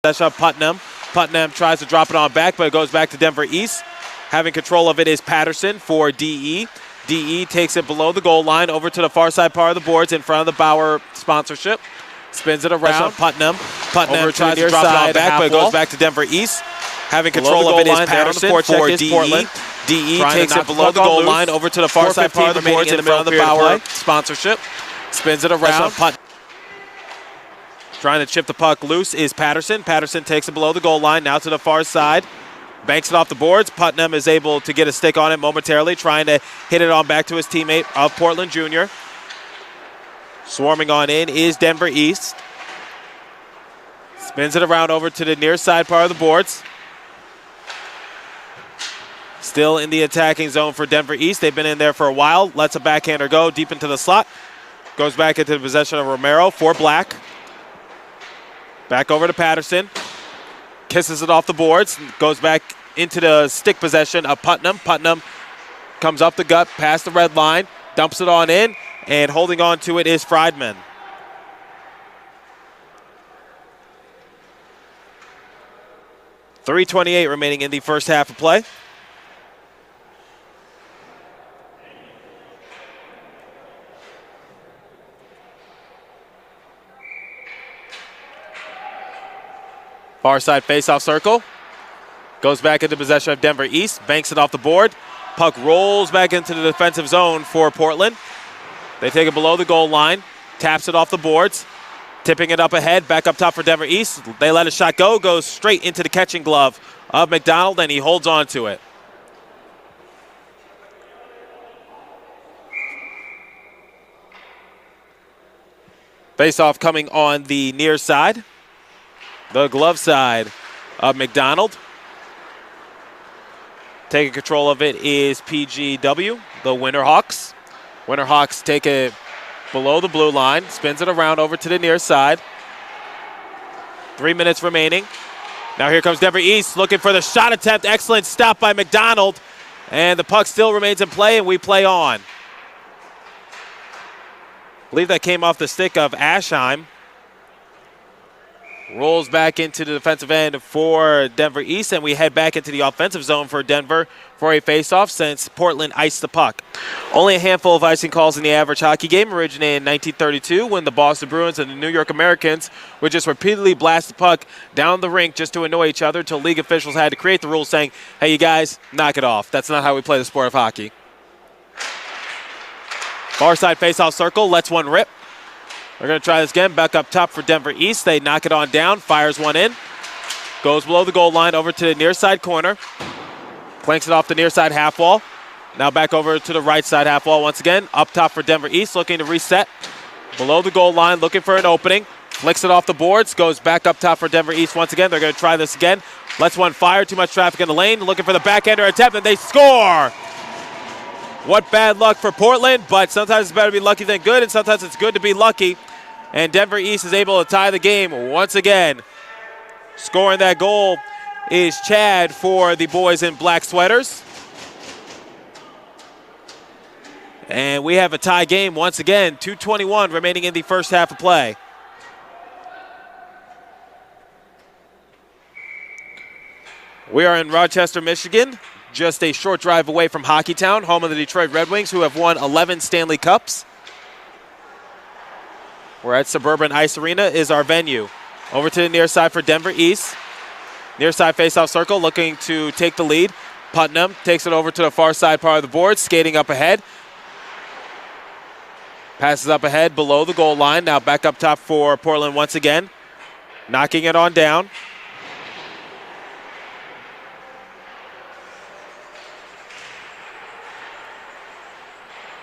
possession of Putnam. Putnam tries to drop it on back, but it goes back to Denver East. Having control of it is Patterson for DE. DE takes it below the goal line over to the far side part of the boards in front of the Bauer sponsorship. Spins it around. Putnam tries to drop it on back, but it goes back to Denver East. Having control of it is Patterson for DE. DE takes it below the goal line over to the far side part of the boards in front of the Bauer sponsorship. Spins it around. Trying to chip the puck loose is Patterson. Patterson takes it below the goal line, now to the far side. Banks it off the boards. Putnam is able to get a stick on it momentarily, trying to hit it on back to his teammate of Portland Jr. Swarming on in is Denver East. Spins it around over to the near side part of the boards. Still in the attacking zone for Denver East. They've been in there for a while. Lets a backhander go deep into the slot. Goes back into the possession of Romero for Black. Back over to Patterson. Kisses it off the boards. Goes back into the stick possession of Putnam. Putnam comes up the gut, past the red line, dumps it on in, and holding on to it is Friedman. .328 remaining in the first half of play. Far side face-off circle. Goes back into possession of Denver East. Banks it off the board. Puck rolls back into the defensive zone for Portland. They take it below the goal line. Taps it off the boards. Tipping it up ahead. Back up top for Denver East. They let a shot go. Goes straight into the catching glove of McDonald, and he holds on to it. Face-off coming on the near side. The glove side of McDonald. Taking control of it is PGW, the Winterhawks. Winterhawks take it below the blue line, spins it around over to the near side. 3 minutes remaining. Now here comes Denver East looking for the shot attempt. Excellent stop by McDonald. And the puck still remains in play, and we play on. I believe that came off the stick of Aschheim. Rolls back into the defensive end for Denver East, and we head back into the offensive zone for Denver for a faceoff since Portland iced the puck. Only a handful of icing calls in the average hockey game originated in 1932 when the Boston Bruins and the New York Americans would just repeatedly blast the puck down the rink just to annoy each other until league officials had to create the rules saying, hey, you guys, knock it off. That's not how we play the sport of hockey. Far side faceoff circle, lets one rip. They're going to try this again. Back up top for Denver East. They knock it on down. Fires one in. Goes below the goal line over to the near side corner. Clanks it off the near side half wall. Now back over to the right side half wall once again. Up top for Denver East, looking to reset. Below the goal line, looking for an opening. Flicks it off the boards. Goes back up top for Denver East once again. They're going to try this again. Lets one fire. Too much traffic in the lane. Looking for the backhander attempt, and they score! What bad luck for Portland, but sometimes it's better to be lucky than good, and sometimes it's good to be lucky. And Denver East is able to tie the game once again. Scoring that goal is Chad for the boys in black sweaters. And we have a tie game once again, 2:21 remaining in the first half of play. We are in Rochester, Michigan, just a short drive away from Hockeytown, home of the Detroit Red Wings, who have won 11 Stanley Cups. We're at Suburban Ice Arena is our venue. Over to the near side for Denver East. Near side faceoff circle looking to take the lead. Putnam takes it over to the far side part of the board, skating up ahead. Passes up ahead below the goal line. Now back up top for Portland once again. Knocking it on down.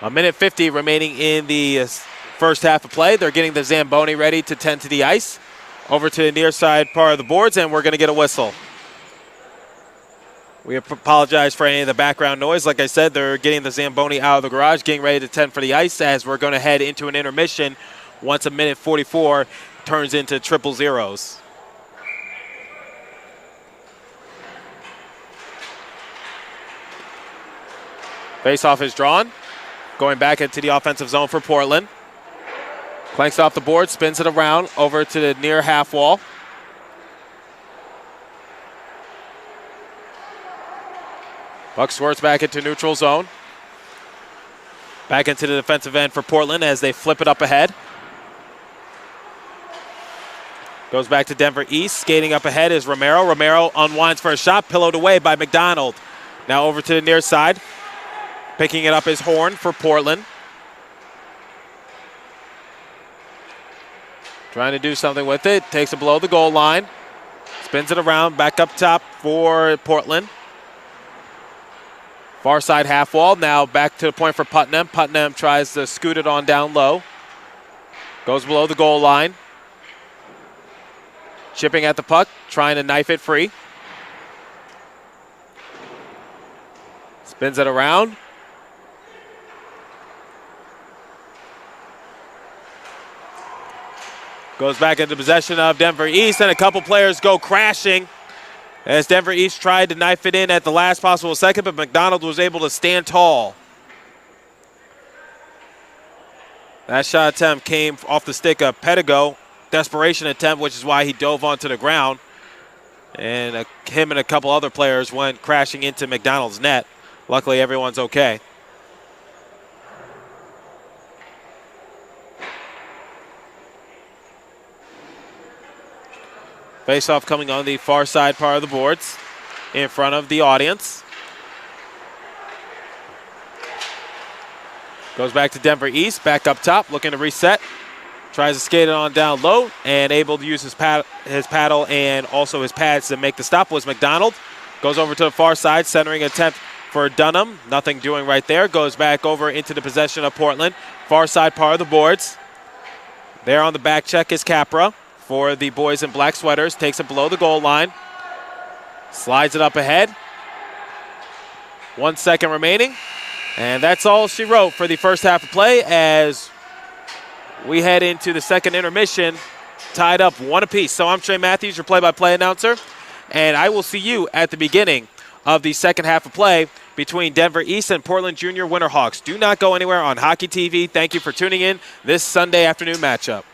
A minute 50 remaining in the first half of play. They're getting the Zamboni ready to tend to the ice. Over to the near side part of the boards, and we're going to get a whistle. We apologize for any of the background noise. Like I said, they're getting the Zamboni out of the garage, getting ready to tend for the ice as we're going to head into an intermission once a minute 44 turns into triple zeros. Face-off is drawn. Going back into the offensive zone for Portland. Clanks off the board, spins it around over to the near half wall. Puck squirts back into neutral zone. Back into the defensive end for Portland as they flip it up ahead. Goes back to Denver East. Skating up ahead is Romero. Romero unwinds for a shot, pillowed away by McDonald. Now over to the near side. Picking it up is Horn for Portland. Trying to do something with it. Takes it below the goal line. Spins it around. Back up top for Portland. Far side half wall. Now back to the point for Putnam. Putnam tries to scoot it on down low. Goes below the goal line. Chipping at the puck. Trying to knife it free. Spins it around. Goes back into possession of Denver East, and a couple players go crashing as Denver East tried to knife it in at the last possible second, but McDonald was able to stand tall. That shot attempt came off the stick of Pedigo. Desperation attempt, which is why he dove onto the ground. And him and a couple other players went crashing into McDonald's net. Luckily, everyone's okay. Face-off coming on the far side part of the boards in front of the audience. Goes back to Denver East, back up top, looking to reset. Tries to skate it on down low and able to use his paddle and also his pads to make the stop was McDonald. Goes over to the far side, centering attempt for Dunham. Nothing doing right there. Goes back over into the possession of Portland. Far side part of the boards. There on the back check is Capra for the boys in black sweaters. Takes it below the goal line. Slides it up ahead. 1 second remaining. And that's all she wrote for the first half of play as we head into the second intermission, tied up 1 apiece. So I'm Trey Matthews, your play-by-play announcer, and I will see you at the beginning of the second half of play between Denver East and Portland Junior Winterhawks. Do not go anywhere on Hockey TV. Thank you for tuning in this Sunday afternoon matchup.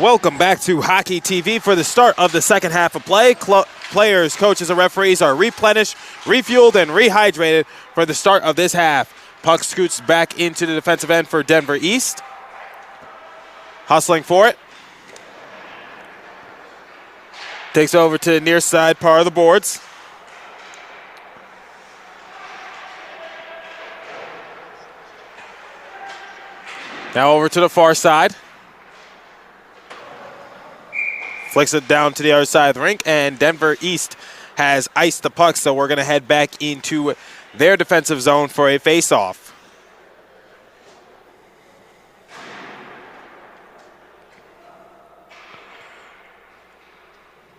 Welcome back to Hockey TV for the start of the second half of play. Players, coaches, and referees are replenished, refueled, and rehydrated for the start of this half. Puck scoots back into the defensive end for Denver East. Hustling for it. Takes over to the near side part of the boards. Now over to the far side. Flicks it down to the other side of the rink, and Denver East has iced the puck, so we're going to head back into their defensive zone for a face-off.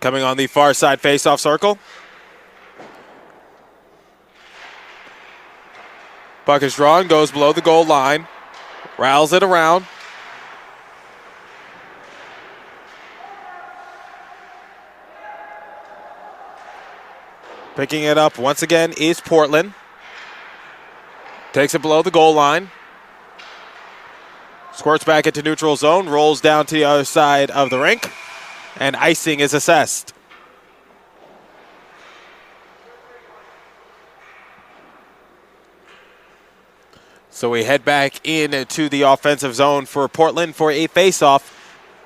Coming on the far side face-off circle. Puck is drawn, goes below the goal line, rattles it around. Picking it up once again is Portland. Takes it below the goal line. Squirts back into neutral zone, rolls down to the other side of the rink, and icing is assessed. So we head back into the offensive zone for Portland for a face-off.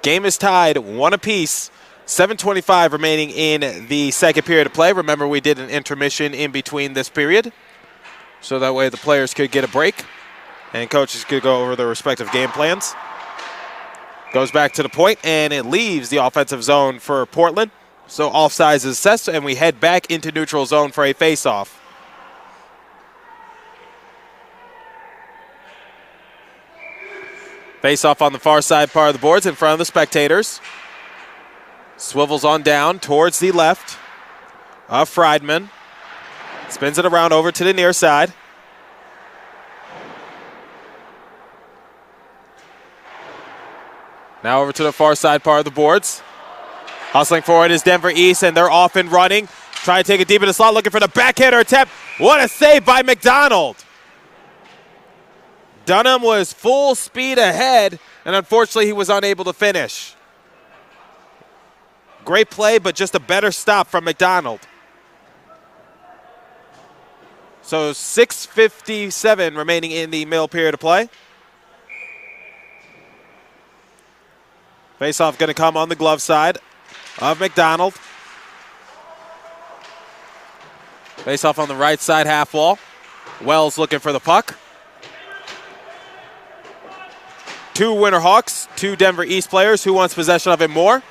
Game is tied 1 apiece. 7:25 remaining in the second period of play. Remember, we did an intermission in between this period, so that way the players could get a break and coaches could go over their respective game plans. Goes back to the point, and it leaves the offensive zone for Portland. So offsides is assessed, and we head back into neutral zone for a face-off. Face-off on the far side part of the boards in front of the spectators. Swivels on down towards the left of Friedman. Spins it around over to the near side. Now over to the far side part of the boards. Hustling forward is Denver East, and they're off and running. Trying to take it deep in the slot, looking for the backhander attempt. What a save by McDonald. Dunham was full speed ahead, and unfortunately he was unable to finish. Great play, but just a better stop from McDonald. So 6:57 remaining in the middle period of play. Face-off going to come on the glove side of McDonald. Face-off on the right side half wall. Wells looking for the puck. 2 Winterhawks, 2 Denver East players. Who wants possession of it more?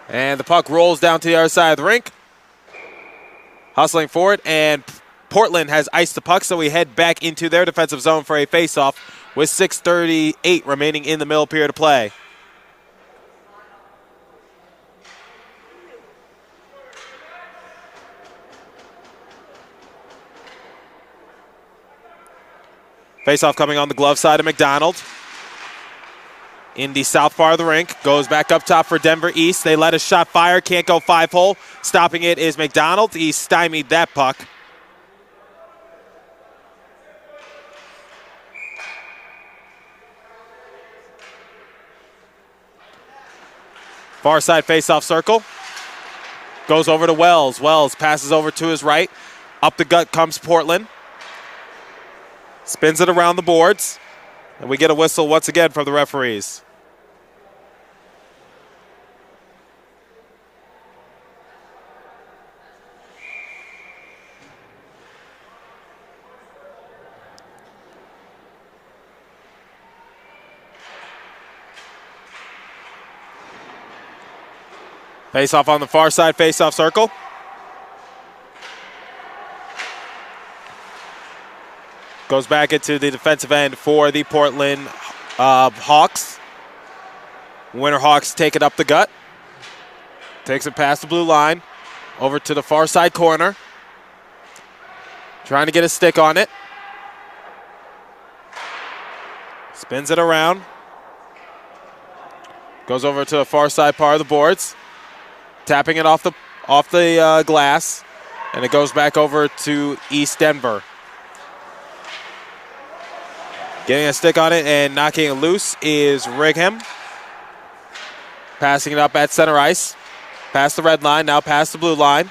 And the puck rolls down to the other side of the rink. Hustling for it, and Portland has iced the puck, so we head back into their defensive zone for a face-off with 6:38 remaining in the middle period of play. Face-off coming on the glove side of McDonald. In the south part of the rink, goes back up top for Denver East. They let a shot fire, can't go 5-hole. Stopping it is McDonald. He stymied that puck. Far side face-off circle. Goes over to Wells. Wells passes over to his right. Up the gut comes Portland. Spins it around the boards. And we get a whistle once again from the referees. Face-off on the far side, face-off circle. Goes back into the defensive end for the Portland Hawks. Winterhawks take it up the gut. Takes it past the blue line. Over to the far side corner. Trying to get a stick on it. Spins it around. Goes over to the far side part of the boards. Tapping it off the glass. And it goes back over to East Denver. Getting a stick on it and knocking it loose is Righam. Passing it up at center ice. Past the red line, now past the blue line.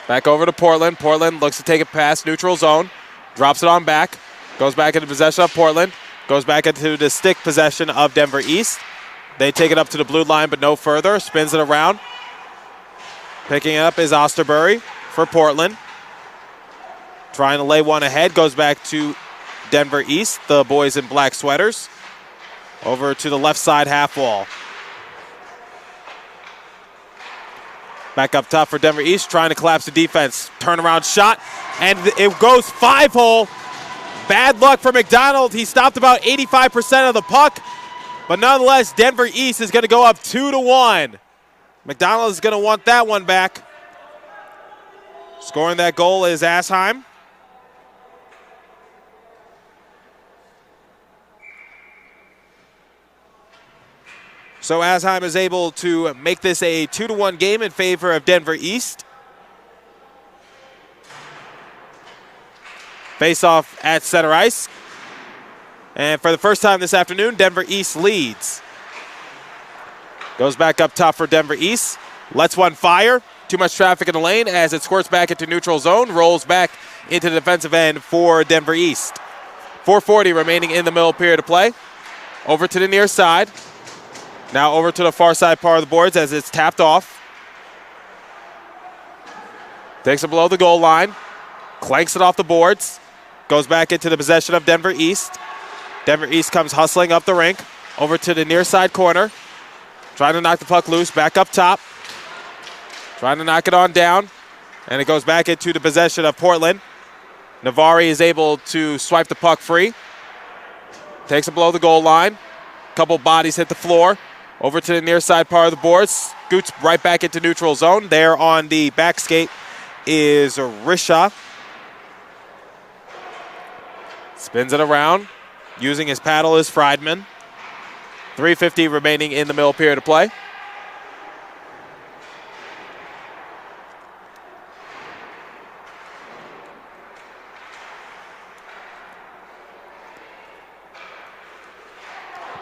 Back over to Portland. Portland looks to take it past neutral zone. Drops it on back. Goes back into possession of Portland. Goes back into the stick possession of Denver East. They take it up to the blue line, but no further. Spins it around. Picking it up is Osterbury for Portland. Trying to lay one ahead. Goes back to Denver East, the boys in black sweaters. Over to the left side half wall. Back up top for Denver East, trying to collapse the defense. Turnaround shot, and it goes 5-hole. Bad luck for McDonald. He stopped about 85% of the puck, but nonetheless, Denver East is going to go up 2-1. McDonald is going to want that one back. Scoring that goal is Asheim. So Asheim is able to make this a 2-1 game in favor of Denver East. Face-off at center ice. And for the first time this afternoon, Denver East leads. Goes back up top for Denver East. Lets one fire. Too much traffic in the lane as it squirts back into neutral zone. Rolls back into the defensive end for Denver East. 4:40 remaining in the middle period of play. Over to the near side. Now over to the far side part of the boards as it's tapped off. Takes it below the goal line. Clanks it off the boards. Goes back into the possession of Denver East. Denver East comes hustling up the rink. Over to the near side corner. Trying to knock the puck loose. Back up top. Trying to knock it on down. And it goes back into the possession of Portland. Navari is able to swipe the puck free. Takes it below the goal line. Couple bodies hit the floor. Over to the near side part of the boards. Scoots right back into neutral zone. There on the back skate is Risha. Spins it around. Using his paddle is Friedman. 3:50 remaining in the middle period of play.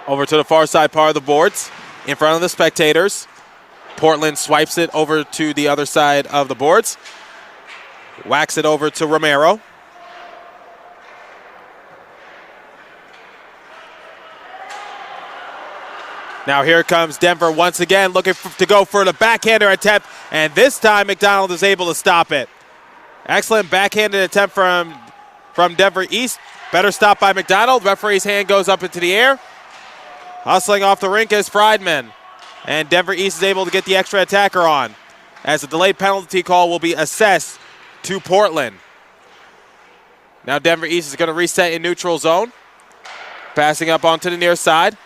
Over to the far side part of the boards. In front of the spectators. Portland swipes it over to the other side of the boards. Whacks it over to Romero. Now here comes Denver once again looking to go for the backhander attempt. And this time McDonald is able to stop it. Excellent backhanded attempt from Denver East. Better stop by McDonald. Referee's hand goes up into the air. Hustling off the rink is Friedman. And Denver East is able to get the extra attacker on, as a delayed penalty call will be assessed to Portland. Now Denver East is going to reset in neutral zone. Passing up onto the near side.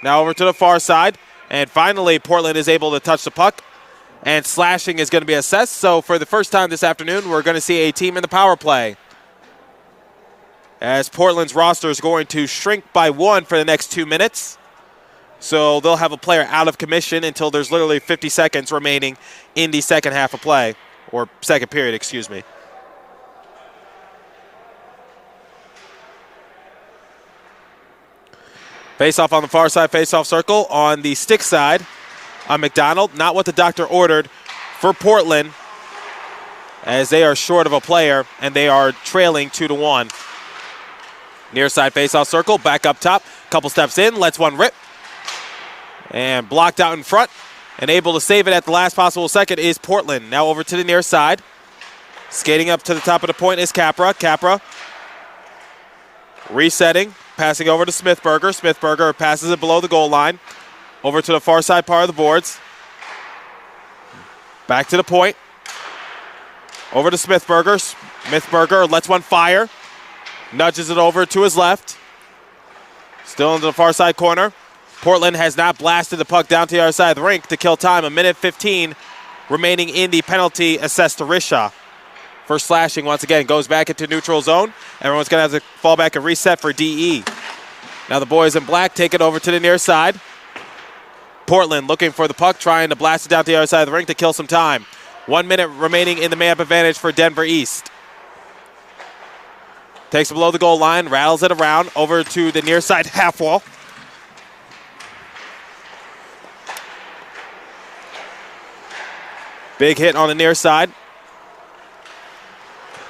Now over to the far side. And finally, Portland is able to touch the puck. And slashing is going to be assessed. So for the first time this afternoon, we're going to see a team in the power play, as Portland's roster is going to shrink by 1 for the next 2 minutes. So they'll have a player out of commission until there's literally 50 seconds remaining in the second half of play, or second period, excuse me. Face-off on the far side, face-off circle. On the stick side, on McDonald. Not what the doctor ordered for Portland, as they are short of a player, and they are trailing 2-1. Near side face-off circle, back up top. Couple steps in, lets one rip. And blocked out in front. And able to save it at the last possible second is Portland. Now over to the near side. Skating up to the top of the point is Capra. Capra resetting, passing over to Smithberger. Smithberger passes it below the goal line. Over to the far side part of the boards. Back to the point. Over to Smithberger. Smithberger lets one fire. Nudges it over to his left. Still into the far side corner. Portland has not blasted the puck down to the other side of the rink to kill time. 1:15 remaining in the penalty assessed to Risha. First slashing once again goes back into neutral zone. Everyone's going to have to fall back and reset for DE. Now the boys in black take it over to the near side. Portland looking for the puck, trying to blast it down to the other side of the rink to kill some time. 1 minute remaining in the man-up advantage for Denver East. Takes it below the goal line, rattles it around over to the near side half wall. Big hit on the near side.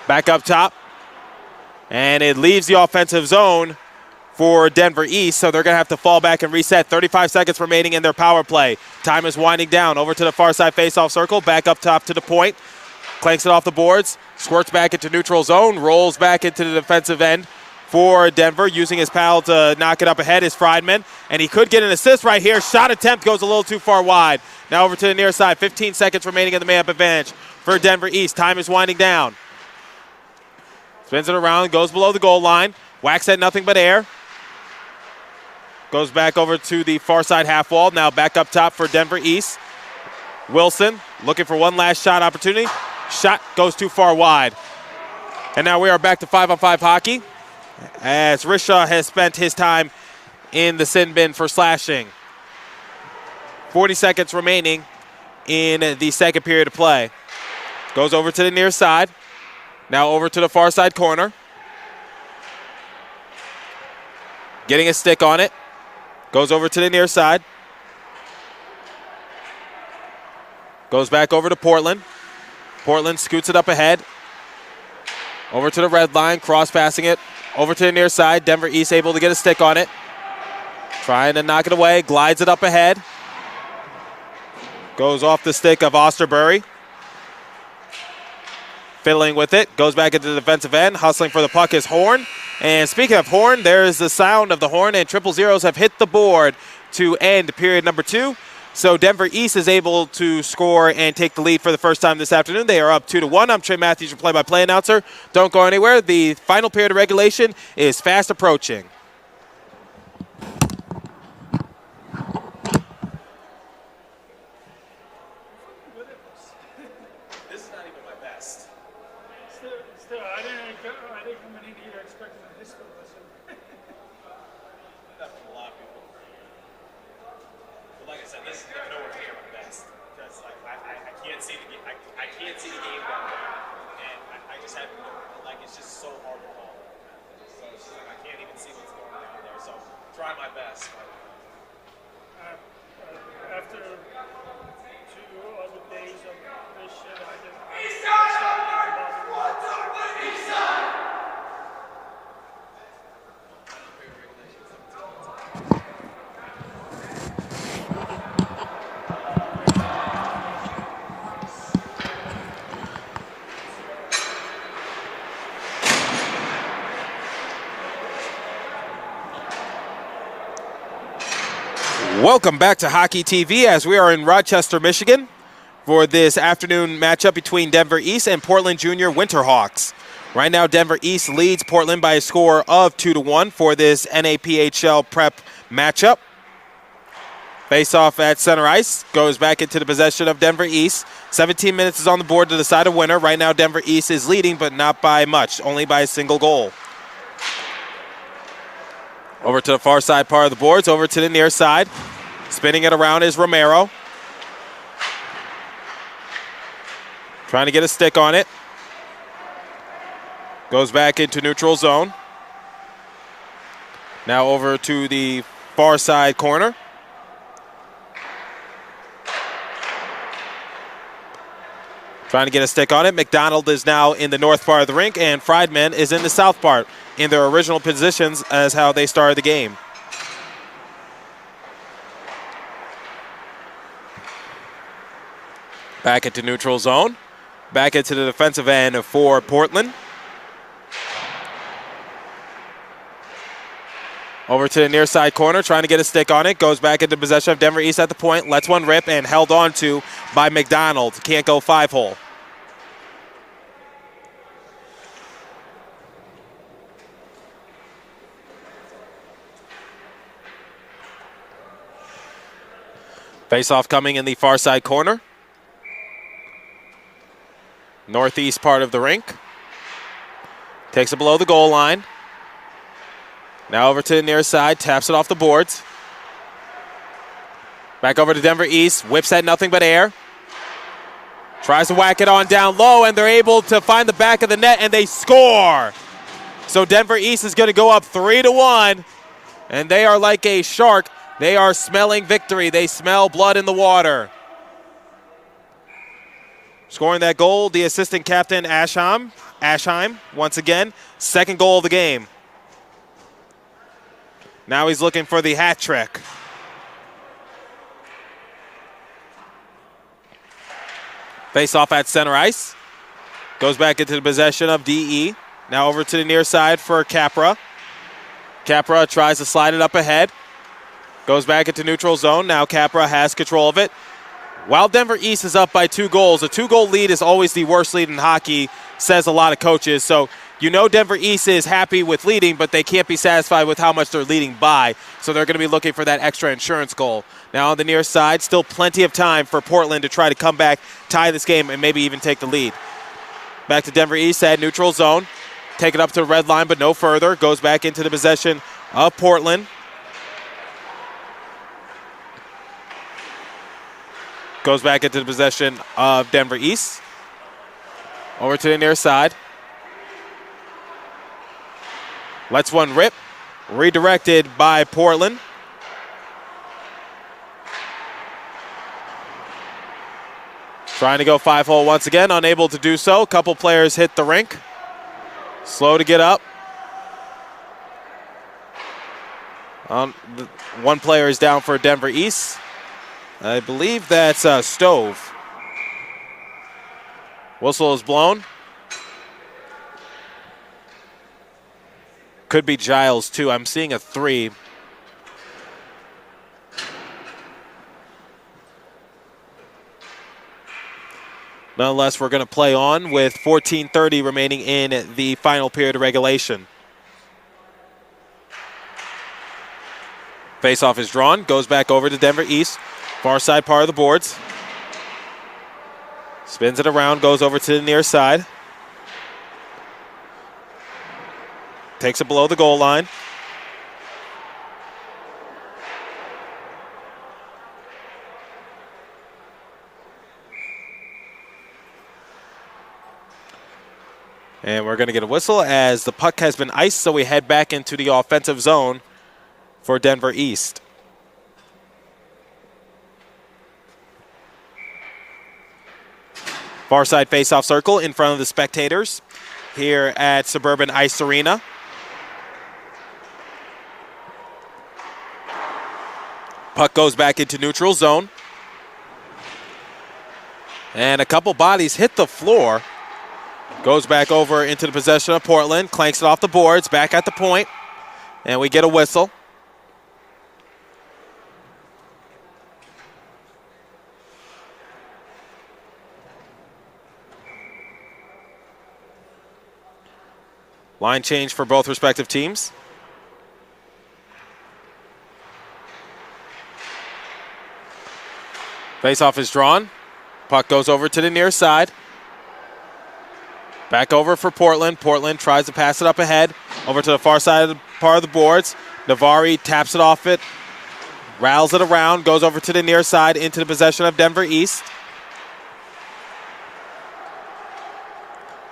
Back up top. And it leaves the offensive zone for Denver East, so they're going to have to fall back and reset. 35 seconds remaining in their power play. Time is winding down. Over to the far side face-off circle. Back up top to the point. Clanks it off the boards. Squirts back into neutral zone. Rolls back into the defensive end for Denver. Using his pal to knock it up ahead is Friedman. And he could get an assist right here. Shot attempt goes a little too far wide. Now over to the near side. 15 seconds remaining in the man-up advantage for Denver East. Time is winding down. Spins it around. Goes below the goal line. Whacks at nothing but air. Goes back over to the far side half wall. Now back up top for Denver East. Wilson looking for one last shot opportunity. Shot goes too far wide. And now we are back to 5-on-5 hockey as Rishaw has spent his time in the sin bin for slashing. 40 seconds remaining in the second period of play. Goes over to the near side. Now over to the far side corner. Getting a stick on it. Goes over to the near side. Goes back over to Portland. Portland scoots it up ahead. Over to the red line, cross-passing it. Over to the near side. Denver East able to get a stick on it. Trying to knock it away. Glides it up ahead. Goes off the stick of Osterbury. Fiddling with it. Goes back into the defensive end. Hustling for the puck is Horn. And speaking of Horn, there is the sound of the horn, and 000s have hit the board to end period number 2. So Denver East is able to score and take the lead for the first time this afternoon. They are up 2-1. I'm Trey Matthews, your play-by-play announcer. Don't go anywhere. The final period of regulation is fast approaching. Welcome back to Hockey TV as we are in Rochester, Michigan for this afternoon matchup between Denver East and Portland Junior Winterhawks. Right now, Denver East leads Portland by a score of 2-1 for this NAPHL prep matchup. Face-off at center ice goes back into the possession of Denver East. 17 minutes is on the board to decide a winner. Right now, Denver East is leading, but not by much, only by a single goal. Over to the far side part of the boards, over to the near side. Spinning it around is Romero. Trying to get a stick on it. Goes back into neutral zone. Now over to the far side corner. Trying to get a stick on it. McDonald is now in the north part of the rink, and Friedman is in the south part in their original positions as how they started the game. Back into neutral zone. Back into the defensive end for Portland. Over to the near side corner, trying to get a stick on it. Goes back into possession of Denver East at the point. Lets one rip and held on to by McDonald. Can't go 5-hole. Face-off coming in the far side corner. Northeast part of the rink. Takes it below the goal line. Now over to the near side, taps it off the boards. Back over to Denver East, whips at nothing but air. Tries to whack it on down low, and they're able to find the back of the net, and they score. So Denver East is going to go up 3-1, and they are like a shark. They are smelling victory. They smell blood in the water. Scoring that goal, the assistant captain, Ashheim, once again, second goal of the game. Now he's looking for the hat trick. Face off at center ice. Goes back into the possession of DE. Now over to the near side for Capra. Capra tries to slide it up ahead. Goes back into neutral zone. Now Capra has control of it. While Denver East is up by 2 goals, a 2-goal lead is always the worst lead in hockey, says a lot of coaches. So you know Denver East is happy with leading, but they can't be satisfied with how much they're leading by. So they're going to be looking for that extra insurance goal. Now on the near side, still plenty of time for Portland to try to come back, tie this game, and maybe even take the lead. Back to Denver East at neutral zone. Take it up to the red line, but no further. Goes back into the possession of Portland. Goes back into the possession of Denver East. Over to the near side. Lets one rip. Redirected by Portland. Trying to go 5-hole once again. Unable to do so. A couple players hit the rink. Slow to get up. One player is down for Denver East. I believe that's Stove. Whistle is blown. Could be Giles, too. I'm seeing a 3. Nonetheless, we're going to play on with 14:30 remaining in the final period of regulation. Faceoff is drawn. Goes back over to Denver East. Far side part of the boards. Spins it around. Goes over to the near side. Takes it below the goal line. And we're going to get a whistle as the puck has been iced, so we head back into the offensive zone for Denver East. Far side face-off circle in front of the spectators here at Suburban Ice Arena. Puck goes back into neutral zone. And a couple bodies hit the floor. Goes back over into the possession of Portland. Clanks it off the boards, back at the point. And we get a whistle. Line change for both respective teams. Faceoff is drawn. Puck goes over to the near side. Back over for Portland. Portland tries to pass it up ahead. Over to the far side of the part of the boards. Navari taps it off it. Rattles it around. Goes over to the near side into the possession of Denver East.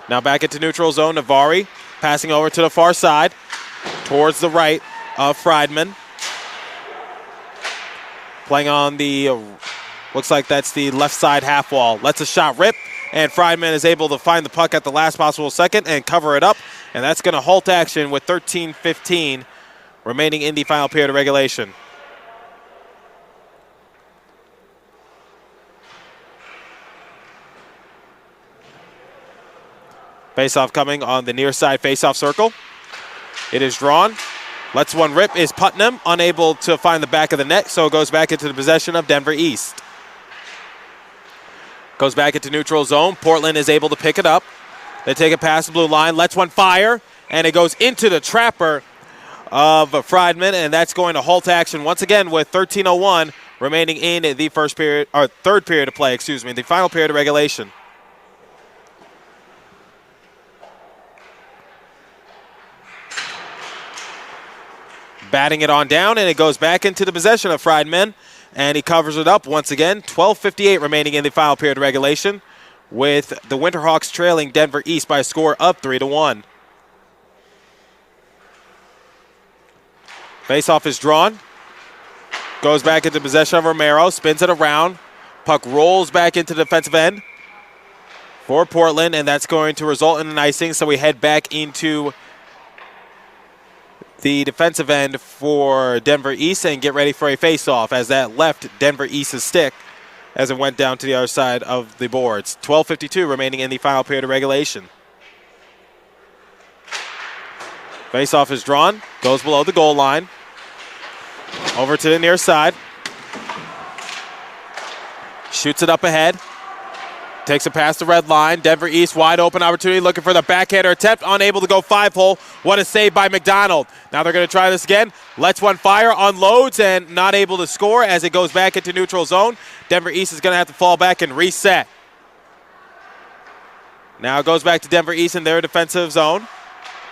Now back into neutral zone. Navari passing over to the far side. Towards the right of Friedman. Playing on the, looks like that's the left side half wall. Lets a shot rip. And Friedman is able to find the puck at the last possible second and cover it up. And that's going to halt action with 13:15 remaining in the final period of regulation. Faceoff coming on the near side faceoff circle. It is drawn. Lets one rip is Putnam, unable to find the back of the net, so it goes back into the possession of Denver East. Goes back into neutral zone. Portland is able to pick it up. They take it past the blue line, lets one fire, and it goes into the trapper of Friedman, and that's going to halt action once again with 13:01 remaining in the first period, or third period of play, the final period of regulation. Batting it on down, and it goes back into the possession of Friedman. And he covers it up once again. 12:58 remaining in the final period of regulation, with the Winterhawks trailing Denver East by a score of 3-1. Face-off is drawn. Goes back into possession of Romero. Spins it around. Puck rolls back into the defensive end for Portland, and that's going to result in an icing. So we head back into the defensive end for Denver East and get ready for a face-off as that left Denver East's stick as it went down to the other side of the boards. 12:52 remaining in the final period of regulation. Face-off is drawn, goes below the goal line. Over to the near side. Shoots it up ahead. Takes it past the red line. Denver East wide open opportunity looking for the backhander attempt. Unable to go 5-hole. What a save by McDonald. Now they're going to try this again. Lets one fire, unloads, and not able to score as it goes back into neutral zone. Denver East is going to have to fall back and reset. Now it goes back to Denver East in their defensive zone.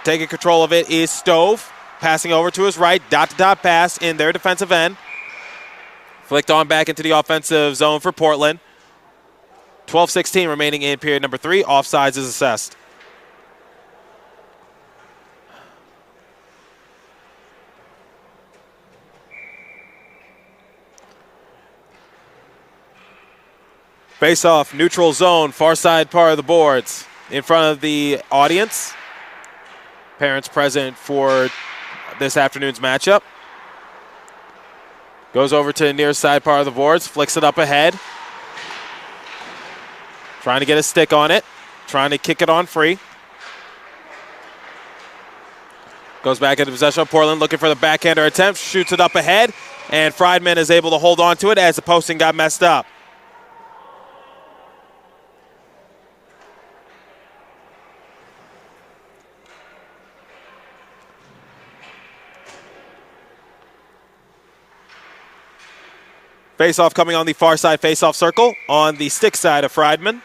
Taking control of it is Stove. Passing over to his right. Dot-to-dot pass in their defensive end. Flicked on back into the offensive zone for Portland. 12:16 remaining in period number 3. Offsides is assessed. Face-off, neutral zone, far side part of the boards. In front of the audience. Parents present for this afternoon's matchup. Goes over to the near side part of the boards, flicks it up ahead. Trying to get a stick on it. Trying to kick it on free. Goes back into possession of Portland, looking for the backhander attempt. Shoots it up ahead, and Friedman is able to hold on to it as the posting got messed up. Face-off coming on the far side face-off circle on the stick side of Friedman.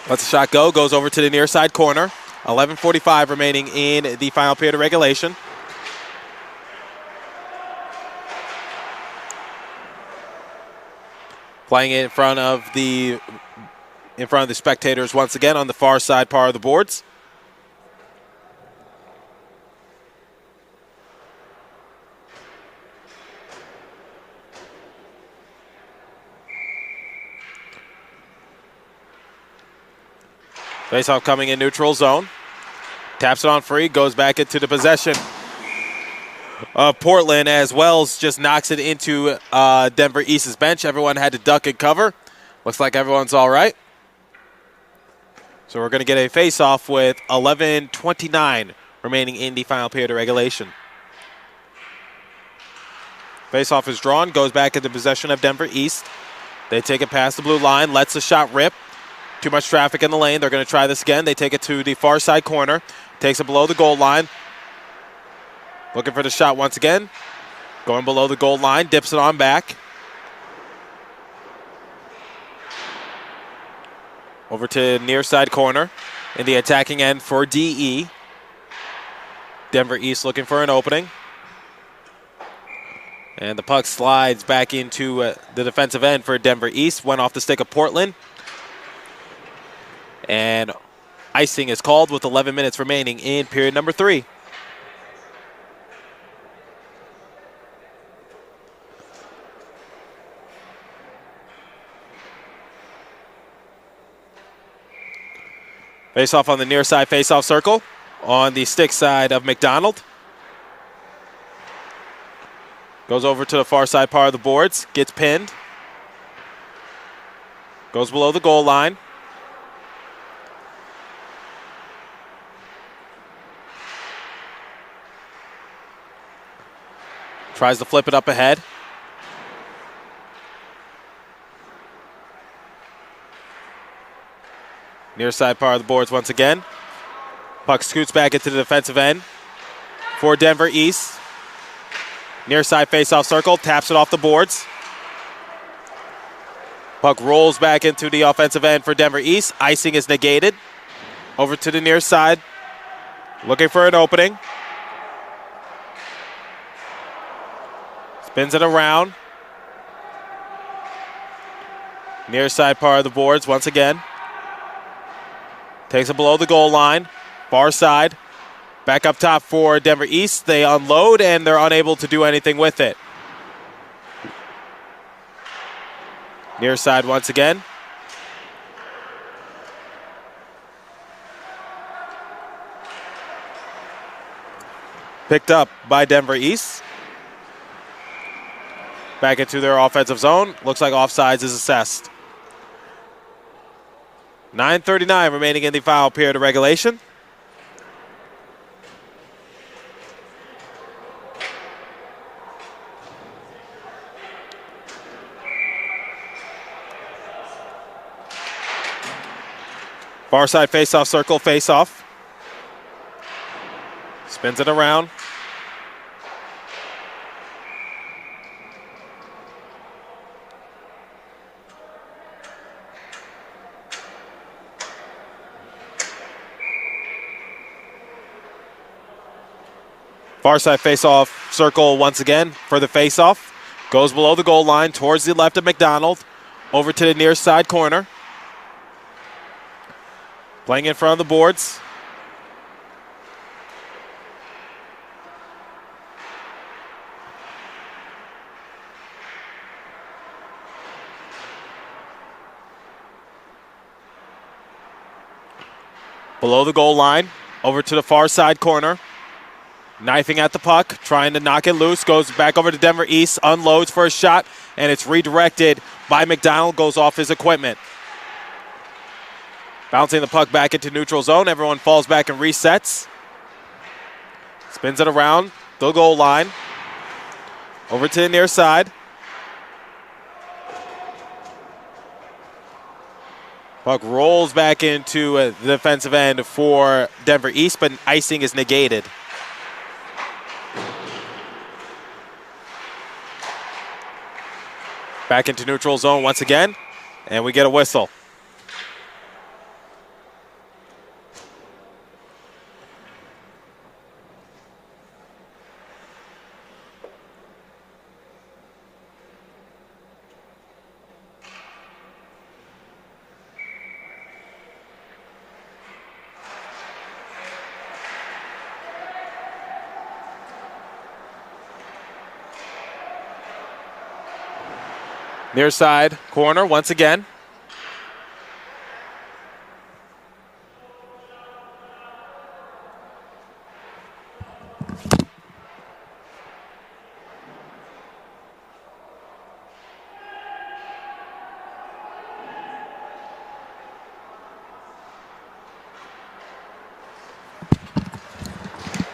Lets the shot go, goes over to the near side corner. 11:45 remaining in the final period of regulation. Playing it in front of the spectators once again on the far side part of the boards. Face-off coming in neutral zone. Taps it on free, goes back into the possession of Portland as Wells just knocks it into Denver East's bench. Everyone had to duck and cover. Looks like everyone's all right. So we're going to get a face-off with 11:29 remaining in the final period of regulation. Face-off is drawn, goes back into possession of Denver East. They take it past the blue line, lets the shot rip. Too much traffic in the lane. They're going to try this again. They take it to the far side corner. Takes it below the goal line. Looking for the shot once again. Going below the goal line, dips it on back. Over to near side corner in the attacking end for DE. Denver East looking for an opening. And the puck slides back into the defensive end for Denver East. Went off the stick of Portland. And icing is called with 11 minutes remaining in period number 3. Face-off on the near side face-off circle on the stick side of McDonald. Goes over to the far side part of the boards, gets pinned. Goes below the goal line. Tries to flip it up ahead. Near side part of the boards once again. Puck scoots back into the defensive end for Denver East. Near side face-off circle, taps it off the boards. Puck rolls back into the offensive end for Denver East. Icing is negated. Over to the near side. Looking for an opening. Spins it around. Near side part of the boards once again. Takes it below the goal line. Far side. Back up top for Denver East. They unload and they're unable to do anything with it. Near side once again. Picked up by Denver East. Back into their offensive zone. Looks like offsides is assessed. 9:39 remaining in the final period of regulation. Far side face-off circle, face-off. Spins it around. Far side face-off circle once again for the face-off. Goes below the goal line towards the left of McDonald. Over to the near side corner. Playing in front of the boards. Below the goal line. Over to the far side corner. Knifing at the puck, trying to knock it loose, goes back over to Denver East, unloads for a shot, and it's redirected by McDonald, goes off his equipment. Bouncing the puck back into neutral zone, everyone falls back and resets. Spins it around the goal line, over to the near side. Puck rolls back into the defensive end for Denver East, but icing is negated. Back into neutral zone once again, and we get a whistle. Near side corner once again.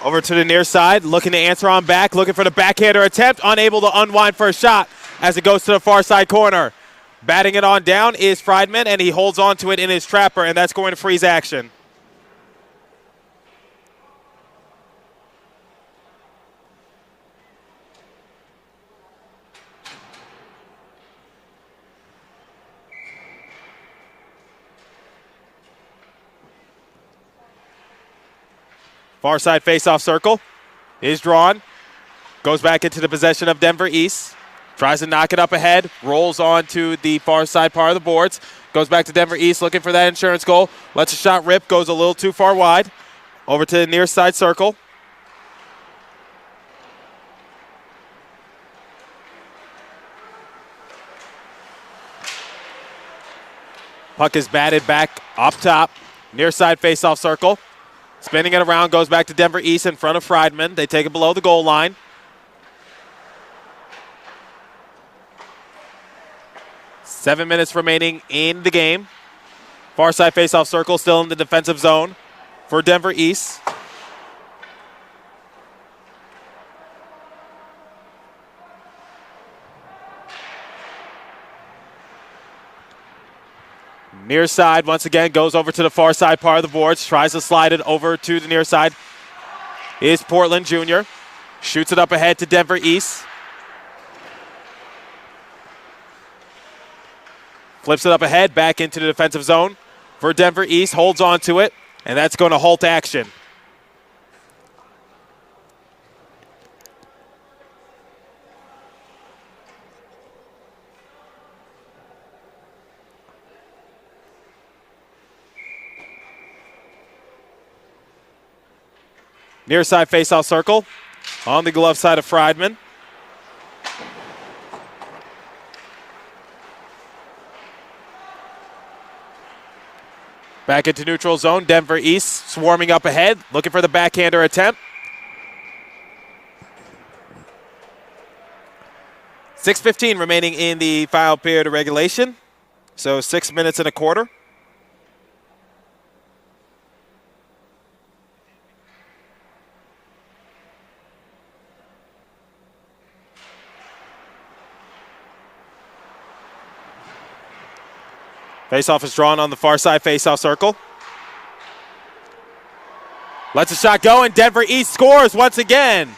Over to the near side, looking to answer on back, looking for the backhander attempt, unable to unwind for a shot as it goes to the far side corner. Batting it on down is Friedman, and he holds on to it in his trapper, and that's going to freeze action. Far side face-off circle is drawn. Goes back into the possession of Denver East. Tries to knock it up ahead. Rolls on to the far side part of the boards. Goes back to Denver East looking for that insurance goal. Lets a shot rip. Goes a little too far wide. Over to the near side circle. Puck is batted back up top. Near side face-off circle. Spinning it around, goes back to Denver East in front of Friedman. They take it below the goal line. Seven minutes remaining in the game. Far side face-off circle still in the defensive zone for Denver East. Near side, once again, goes over to the far side part of the boards. Tries to slide it over to the near side. Is Portland Jr. Shoots it up ahead to Denver East. Flips it up ahead, back into the defensive zone for Denver East. Holds on to it, and that's going to halt action. Near side faceoff circle on the glove side of Friedman. Back into neutral zone. Denver East swarming up ahead, looking for the backhander attempt. 6:15 remaining in the final period of regulation. So 6 minutes and a quarter. Faceoff is drawn on the far side faceoff circle. Lets a shot go, and Denver East scores once again.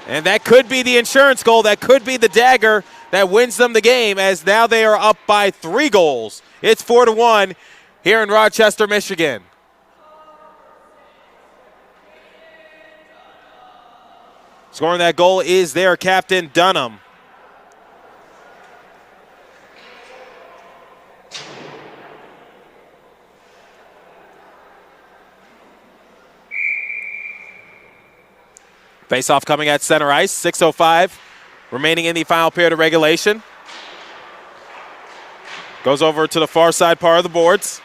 And that could be the insurance goal. That could be the dagger that wins them the game, as now they are up by 3 goals. It's 4-1 here in Rochester, Michigan. Scoring that goal is their captain, Dunham. Face-off coming at center ice. 6:05 remaining in the final period of regulation. Goes over to the far side part of the boards.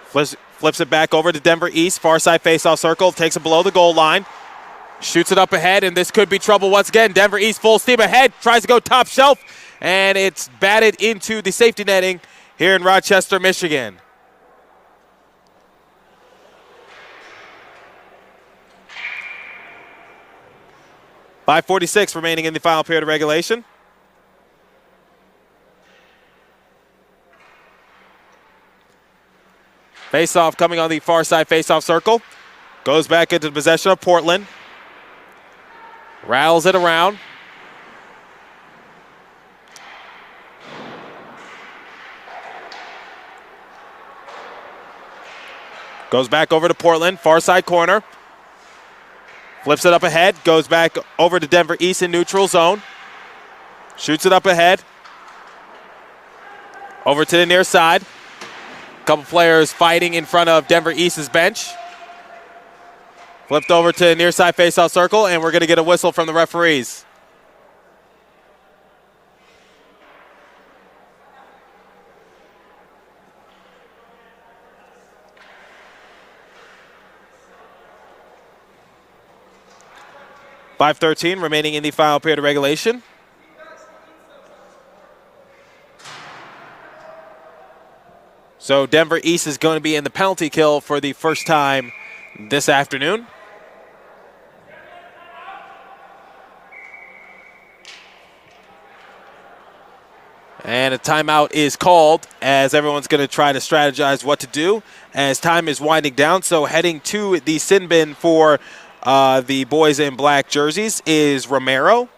Flips it back over to Denver East. Far side face-off circle. Takes it below the goal line. Shoots it up ahead, and this could be trouble once again. Denver East full steam ahead. Tries to go top shelf, and it's batted into the safety netting here in Rochester, Michigan. .546 remaining in the final period of regulation. Face-off coming on the far side face-off circle. Goes back into possession of Portland. Rattles it around. Goes back over to Portland, far side corner. Flips it up ahead, goes back over to Denver East in neutral zone. Shoots it up ahead. Over to the near side. A couple players fighting in front of Denver East's bench. Flipped over to the near side faceoff circle, and we're going to get a whistle from the referees. .513 remaining in the final period of regulation. So Denver East is going to be in the penalty kill for the first time this afternoon. And a timeout is called as everyone's going to try to strategize what to do as time is winding down. So heading to the sin bin for the boys in black jerseys is Romero.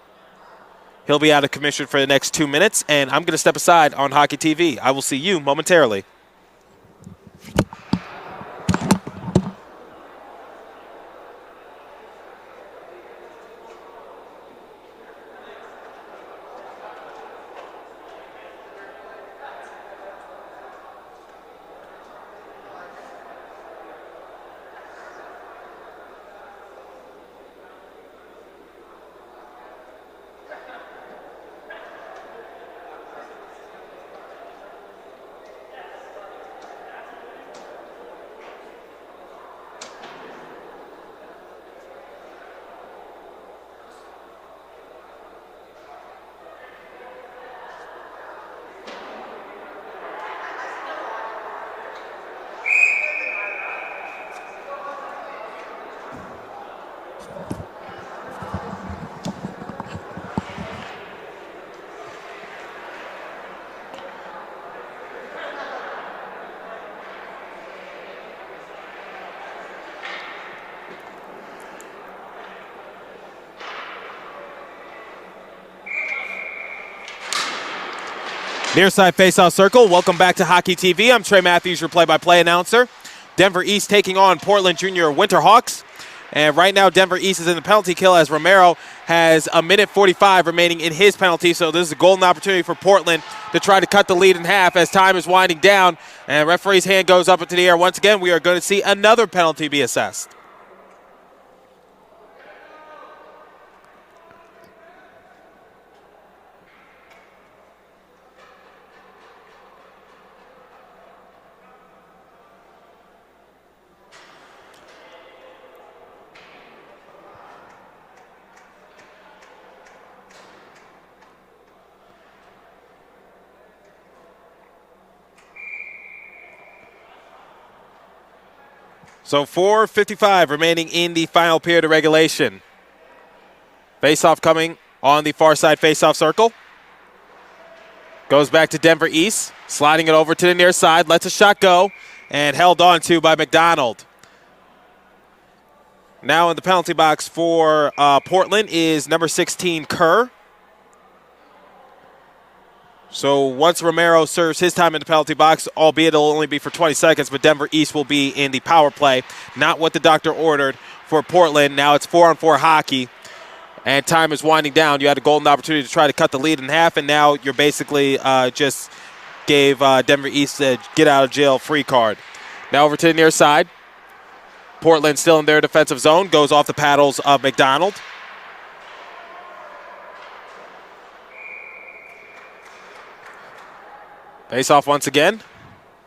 He'll be out of commission for the next 2 minutes, and I'm going to step aside on Hockey TV. I will see you momentarily. Near side faceoff circle. Welcome back to Hockey TV. I'm Trey Matthews, your play-by-play announcer. Denver East taking on Portland Junior Winterhawks. And right now, Denver East is in the penalty kill as Romero has a minute 45 remaining in his penalty. So this is a golden opportunity for Portland to try to cut the lead in half as time is winding down. And referee's hand goes up into the air. Once again, we are going to see another penalty be assessed. So 4:55 remaining in the final period of regulation. Face-off coming on the far side face-off circle. Goes back to Denver East, sliding it over to the near side, lets a shot go, and held on to by McDonald. Now in the penalty box for Portland is number 16, Kerr. So once Romero serves his time in the penalty box, albeit it'll only be for 20 seconds, but Denver East will be in the power play. Not what the doctor ordered for Portland. Now it's 4-on-4 hockey, and time is winding down. You had a golden opportunity to try to cut the lead in half, and now you're basically just gave Denver East a get-out-of-jail-free card. Now over to the near side. Portland still in their defensive zone. Goes off the paddles of McDonald. Face off once again.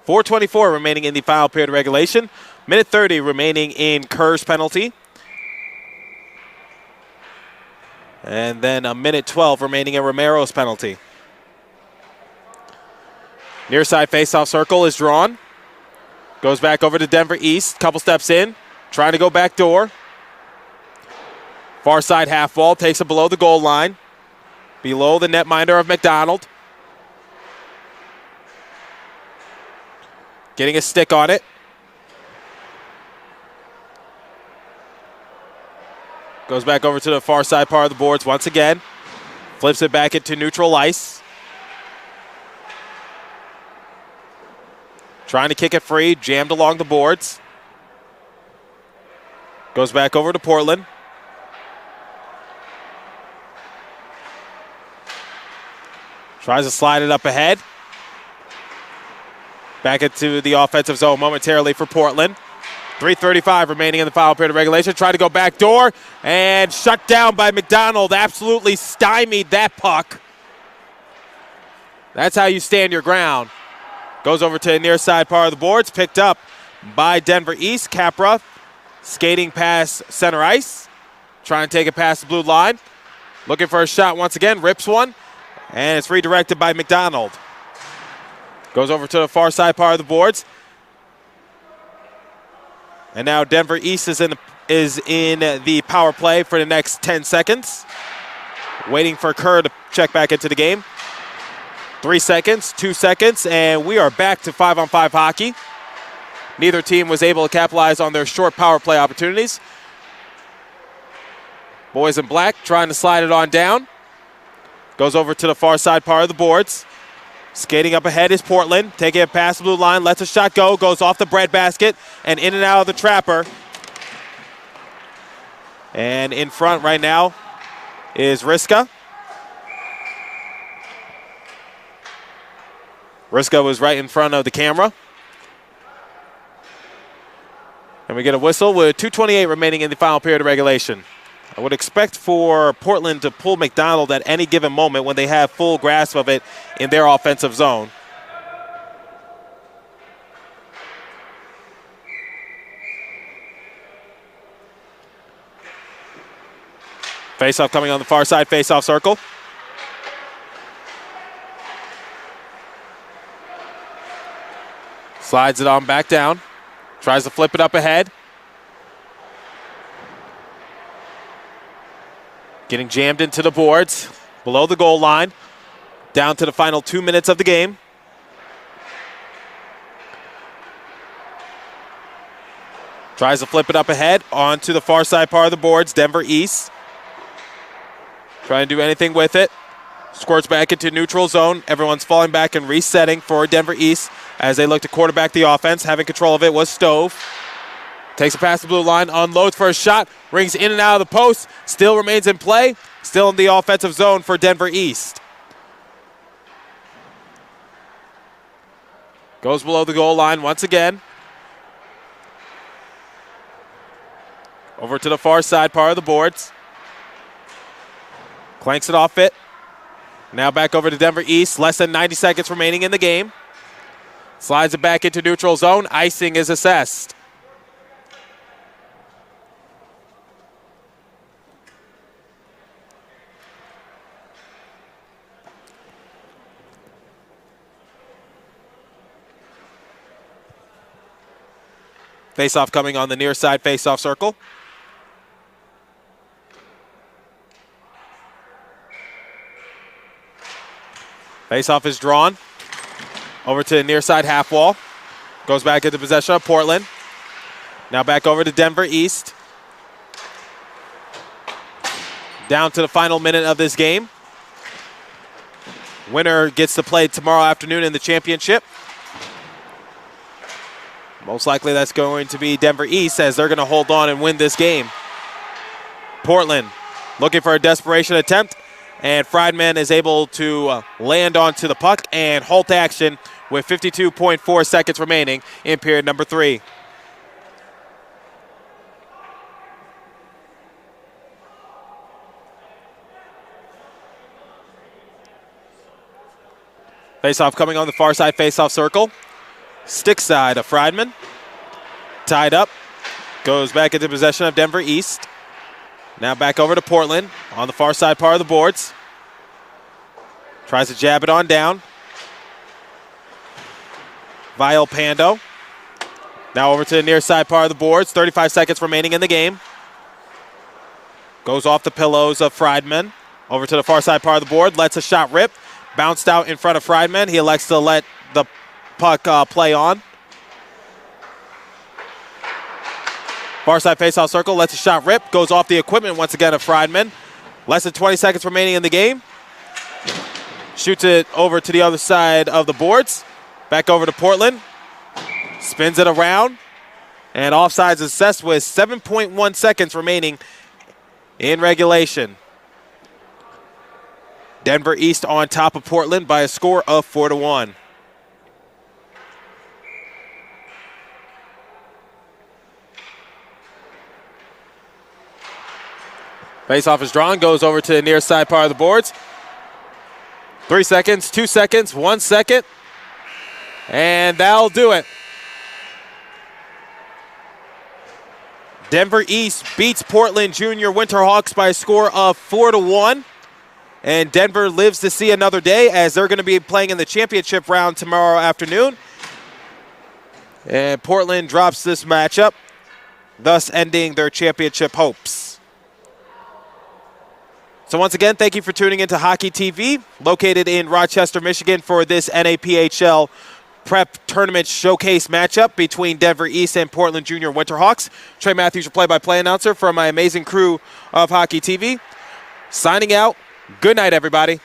4:24 remaining in the final period of regulation. Minute 30 remaining in Kerr's penalty. And then a minute 12 remaining in Romero's penalty. Near side face-off circle is drawn. Goes back over to Denver East. Couple steps in. Trying to go back door. Far side half wall. Takes it below the goal line. Below the netminder of McDonald. Getting a stick on it. Goes back over to the far side part of the boards once again. Flips it back into neutral ice. Trying to kick it free. Jammed along the boards. Goes back over to Portland. Tries to slide it up ahead. Back into the offensive zone momentarily for Portland. 3:35 remaining in the final period of regulation. Trying to go back door and shut down by McDonald. Absolutely stymied that puck. That's how you stand your ground. Goes over to the near side part of the boards. Picked up by Denver East. Capra skating past center ice. Trying to take it past the blue line. Looking for a shot once again. Rips one. And it's redirected by McDonald. Goes over to the far side part of the boards. And now Denver East is in the power play for the next 10 seconds. Waiting for Kerr to check back into the game. 3 seconds, 2 seconds, and we are back to 5-on-5 hockey. Neither team was able to capitalize on their short power play opportunities. Boys in black trying to slide it on down. Goes over to the far side part of the boards. Skating up ahead is Portland. Taking it past the blue line. Lets a shot go. Goes off the breadbasket and in and out of the trapper. And in front right now is Riska. Riska was right in front of the camera. And we get a whistle with 2:28 remaining in the final period of regulation. I would expect for Portland to pull McDonald at any given moment when they have full grasp of it in their offensive zone. Face-off coming on the far side, face-off circle. Slides it on back down. Tries to flip it up ahead. Getting jammed into the boards, below the goal line, down to the final 2 minutes of the game. Tries to flip it up ahead, onto the far side part of the boards, Denver East. Trying to do anything with it. Squirts back into neutral zone. Everyone's falling back and resetting for Denver East as they look to quarterback the offense. Having control of it was Stove. Takes a pass to the blue line, unloads for a shot, rings in and out of the post, still remains in play, still in the offensive zone for Denver East. Goes below the goal line once again. Over to the far side part of the boards. Clanks it off it. Now back over to Denver East. Less than 90 seconds remaining in the game. Slides it back into neutral zone. Icing is assessed. Face-off coming on the near side face-off circle. Face-off is drawn. Over to the near side half wall. Goes back into possession of Portland. Now back over to Denver East. Down to the final minute of this game. Winner gets to play tomorrow afternoon in the championship. Most likely that's going to be Denver East as they're going to hold on and win this game. Portland looking for a desperation attempt, and Friedman is able to land onto the puck and halt action with 52.4 seconds remaining in period number 3. Face-off coming on the far side face-off circle. Stick side of Friedman. Tied up. Goes back into possession of Denver East. Now back over to Portland on the far side part of the boards. Tries to jab it on down. Vial Pando. Now over to the near side part of the boards. 35 seconds remaining in the game. Goes off the pillows of Friedman. Over to the far side part of the board. Lets a shot rip. Bounced out in front of Friedman. He elects to let the puck play on. Far side faceoff circle, lets a shot rip. Goes off the equipment once again of Friedman. Less than 20 seconds remaining in the game. Shoots it over to the other side of the boards. Back over to Portland. Spins it around. And offsides is assessed with 7.1 seconds remaining in regulation. Denver East on top of Portland by a score of 4-1. Face-off is drawn, goes over to the near side part of the boards. 3 seconds, 2 seconds, 1 second. And that'll do it. Denver East beats Portland Junior Winterhawks by a score of 4-1. And Denver lives to see another day as they're going to be playing in the championship round tomorrow afternoon. And Portland drops this matchup, thus ending their championship hopes. So once again, thank you for tuning into Hockey TV, located in Rochester, Michigan, for this NAPHL Prep Tournament Showcase matchup between Denver East and Portland Junior Winterhawks. Trey Matthews, your play-by-play announcer from my amazing crew of Hockey TV. Signing out. Good night, everybody.